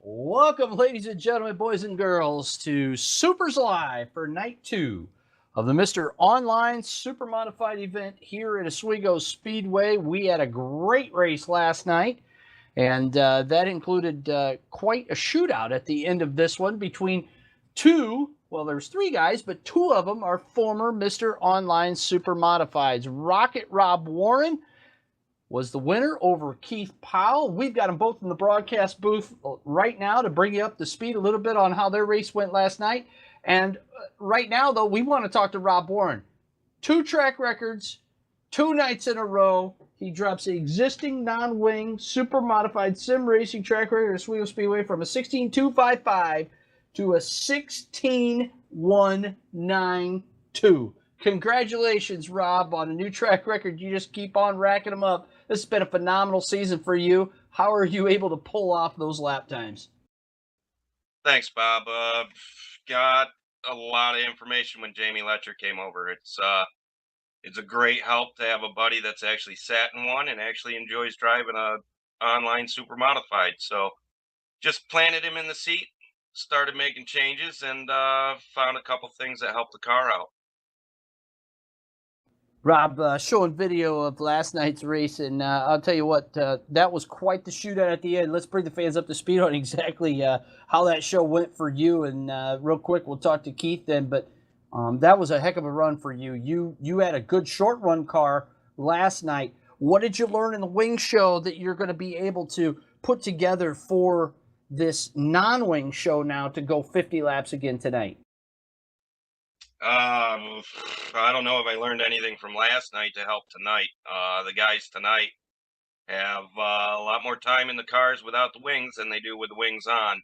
Welcome, ladies and gentlemen, boys and girls, to SUPRS Live for night 2 of the Mr. Online Supermodified event here at Oswego Speedway. We had a great race last night, and that included quite a shootout at the end of this one between there's 3 guys, but 2 of them are former Mr. Online Supermodifieds. Rocket Rob Warren was the winner over Keith Powell. We've got them both in the broadcast booth right now to bring you up to speed a little bit on how their race went last night. And right now, though, we want to talk to Rob Warren. 2 track records, 2 nights in a row. He drops the existing non-wing super modified sim racing track record at Oswego Speedway from a 16.255 to a 16.192. Congratulations, Rob, on a new track record. You just keep on racking them up. This has been a phenomenal season for you. How are you able to pull off those lap times? Thanks, Bob. Got a lot of information when Jamie Letcher came over. It's a great help to have a buddy that's actually sat in one and actually enjoys driving a online super modified. So just planted him in the seat, started making changes, and found a couple things that helped the car out. Rob, showing video of last night's race, and I'll tell you what, that was quite the shootout at the end. Let's bring the fans up to speed on exactly how that show went for you. And real quick, we'll talk to Keith then. But that was a heck of a run for you. You had a good short run car last night. What did you learn in the wing show that you're going to be able to put together for this non-wing show now to go 50 laps again tonight? I don't know if I learned anything from last night to help tonight. The guys tonight have a lot more time in the cars without the wings than they do with the wings on.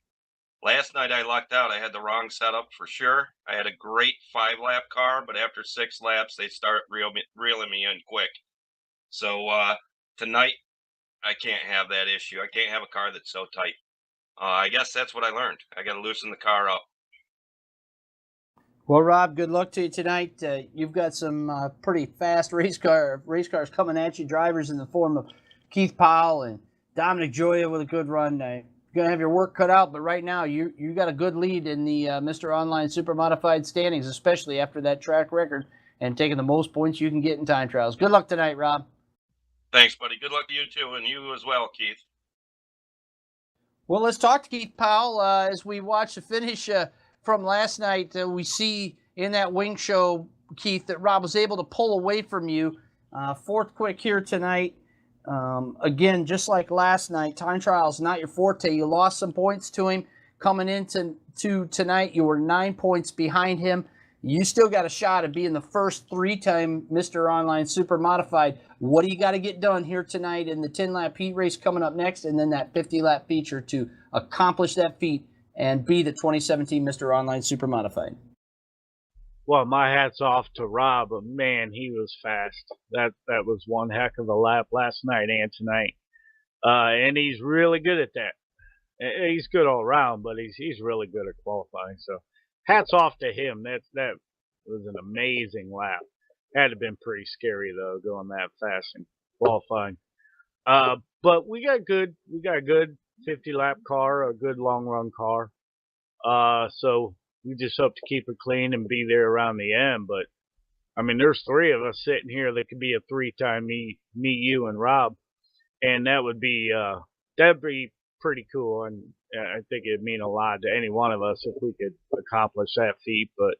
Last night I lucked out. I had the wrong setup for sure. I had a great 5-lap car, but after 6 laps, they start reeling me in quick. So tonight, I can't have that issue. I can't have a car that's so tight. I guess that's what I learned. I got to loosen the car up. Well, Rob, good luck to you tonight. You've got some pretty fast race cars coming at you, drivers in the form of Keith Powell and Dominic Gioia with a good run. You're going to have your work cut out, but right now you got a good lead in the Mr. Online Super Modified standings, especially after that track record and taking the most points you can get in time trials. Good luck tonight, Rob. Thanks, buddy. Good luck to you, too, and you as well, Keith. Well, let's talk to Keith Powell as we watch the finish from last night. We see in that wing show, Keith, that Rob was able to pull away from you. 4th quick here tonight. Again, just like last night, time trials not your forte. You lost some points to him. Coming into tonight, you were 9 points behind him. You still got a shot at being the first 3-time Mr. Online Super Modified. What do you got to get done here tonight in the 10-lap heat race coming up next, and then that 50-lap feature to accomplish that feat and be the 2017 Mr. Online Super Modified? Well, my hat's off to Rob. Man, he was fast. That was one heck of a lap last night and tonight. And he's really good at that. He's good all around, but he's really good at qualifying. So hats off to him. That was an amazing lap. Had to have been pretty scary though, going that fast in qualifying. But we got a good 50-lap car, a good long run car. So we just hope to keep it clean and be there around the end. But I mean, there's 3 of us sitting here that could be a 3-time me, you, and Rob, and that'd be pretty cool. And I think it'd mean a lot to any one of us if we could accomplish that feat. But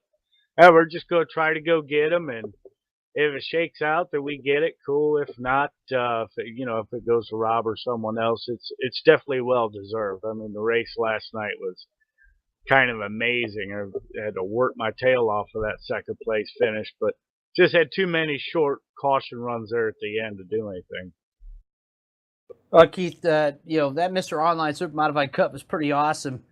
we're just gonna try to go get them, and if it shakes out that we get it, cool. If not, if it goes to Rob or someone else, it's definitely well deserved. I mean, the race last night was kind of amazing. I had to work my tail off of that 2nd place finish, but just had too many short caution runs there at the end to do anything. Keith, that Mr. Online Super Modified Cup is pretty awesome.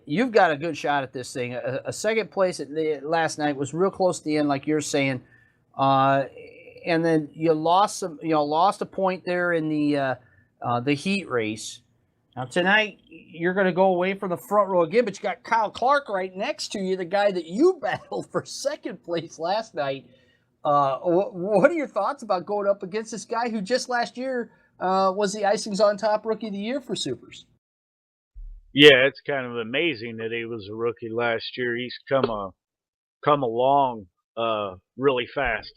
You've got a good shot at this thing. A 2nd place last night was real close to the end, like you're saying, and then you lost a point there in the heat race. Now, tonight, you're going to go away from the front row again, but you got Kyle Clark right next to you, the guy that you battled for 2nd place last night. What are your thoughts about going up against this guy who just last year was the icings on top Rookie of the Year for SUPRS? Yeah, it's kind of amazing that he was a rookie last year. He's come along really fast.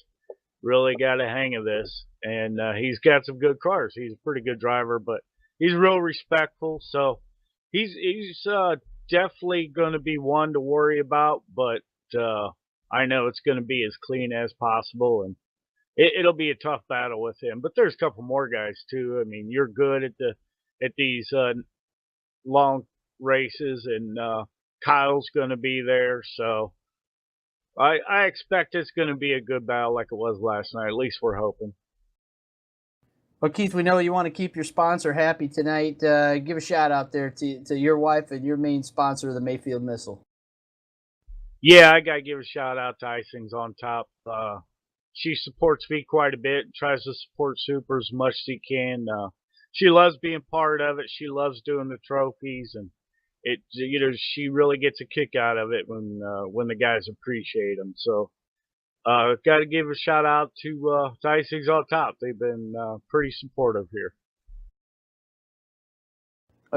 Really got a hang of this, and he's got some good cars. He's a pretty good driver, but he's real respectful. So he's definitely going to be one to worry about. But I know it's going to be as clean as possible, and it'll be a tough battle with him. But there's a couple more guys too. I mean, you're good at these long races, and Kyle's going to be there. So I expect it's going to be a good battle like it was last night. At least we're hoping. Well, Keith, we know you want to keep your sponsor happy tonight. Give a shout out there to your wife and your main sponsor, the Mayfield Missile. Yeah, I got to give a shout out to Icings on Top. She supports me quite a bit, tries to support Super as much as she can. She loves being part of it. She loves doing the trophies, and she really gets a kick out of it when the guys appreciate them. So got to give a shout out to Icings on Top. They've been pretty supportive here.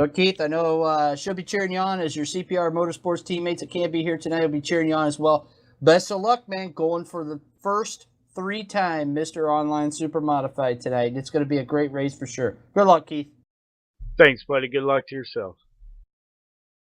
Keith, I know she'll be cheering you on as your CPR Motorsports teammates that can't be here tonight will be cheering you on as well. Best of luck, man, going for the first 3-time Mr. Online Supermodified tonight. It's going to be a great race for sure. Good luck, Keith. Thanks, buddy. Good luck to yourself.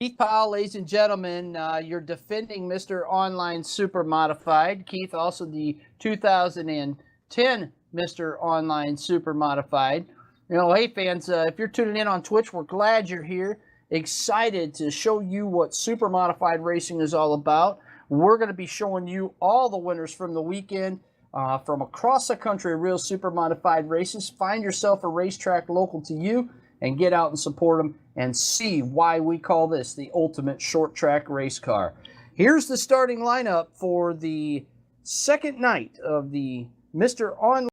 Keith Powell, ladies and gentlemen, you're defending Mr. Online Supermodified. Keith, also the 2010 Mr. Online Supermodified. You know, hey fans, if you're tuning in on Twitch, we're glad you're here. Excited to show you what Supermodified racing is all about. We're going to be showing you all the winners from the weekend from across the country of real Supermodified races. Find yourself a racetrack local to you and get out and support them and see why we call this the ultimate short track race car. Here's the starting lineup for the second night of the Mr. Online